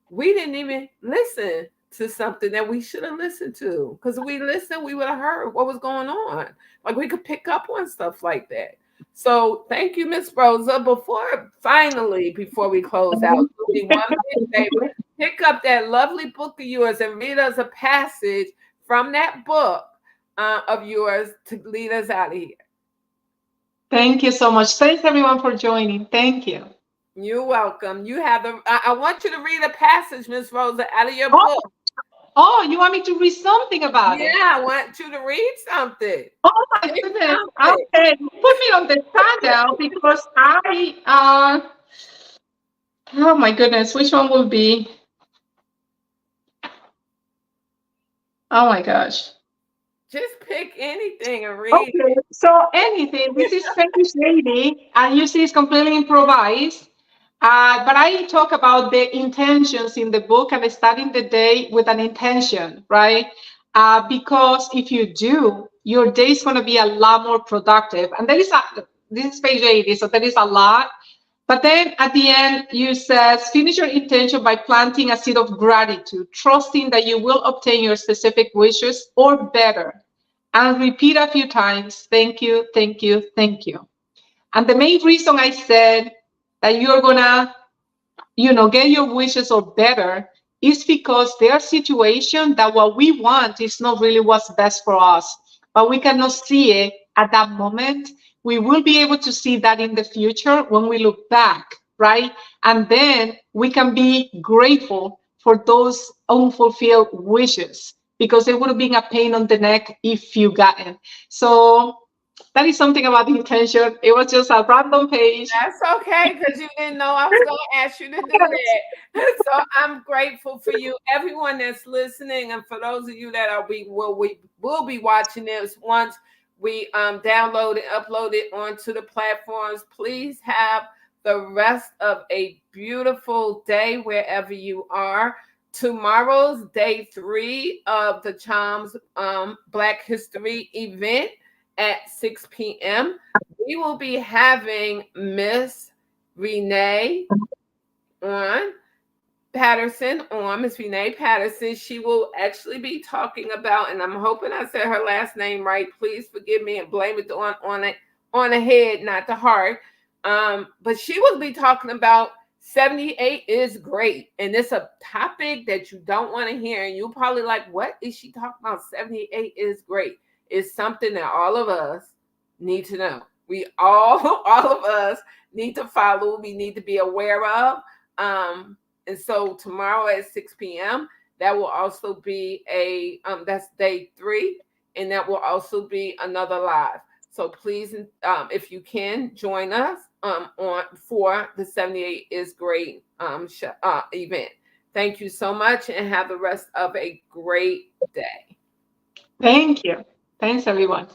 we didn't even listen to something that we should have listened to. Because if we listened, we would have heard what was going on. Like we could pick up on stuff like that. So thank you, Miss Rosa. Before we close out, do me one big favor. Pick up that lovely book of yours and read us a passage from that book of yours to lead us out of here. Thank you so much. Thanks everyone for joining. Thank you. You're welcome. You have I want you to read a passage, Miss Rosa, out of your book. Oh, you want me to read something about it? Yeah, I want you to read something. Oh my goodness. Okay, put me on the stand now because oh my goodness, which one will be? Oh my gosh. Just pick anything and read Okay, it. so anything. This is Spanish lady, and you see it's completely improvised. But I talk about the intentions in the book and starting the day with an intention, right? Because if you do, your day is going to be a lot more productive. And this is page 80, so there is a lot. But then at the end, you says, finish your intention by planting a seed of gratitude, trusting that you will obtain your specific wishes or better. And repeat a few times, thank you, thank you, thank you. And the main reason I said that you're gonna, get your wishes or better is because there are situations that what we want is not really what's best for us, but we cannot see it at that moment. We will be able to see that in the future when we look back, right? And then we can be grateful for those unfulfilled wishes because it would have been a pain on the neck if you got it. So that is something about the intention. It was just a random page. That's okay, because you didn't know I was going to ask you to do that. So I'm grateful for you, everyone that's listening, and for those of you that we will be watching this once we download and upload it onto the platforms. Please have the rest of a beautiful day wherever you are. Tomorrow's day 3 of the Charms Black History event at 6 p.m. We will be having Miss Renee Patterson on. Miss Renee Patterson. She will actually be talking about, and I'm hoping I said her last name right. Please forgive me and blame it on the head, not the heart. But she will be talking about 78 is great. And it's a topic that you don't want to hear. And you're probably like, what is she talking about? 78 is great. It's something that all of us need to know. We all of us need to follow. We need to be aware of. And so tomorrow at 6 p.m., that will also be that's day 3. And that will also be another live. So please, if you can, join us for the 78 is great event. Thank you so much and have the rest of a great day. Thank you. Thanks, everyone.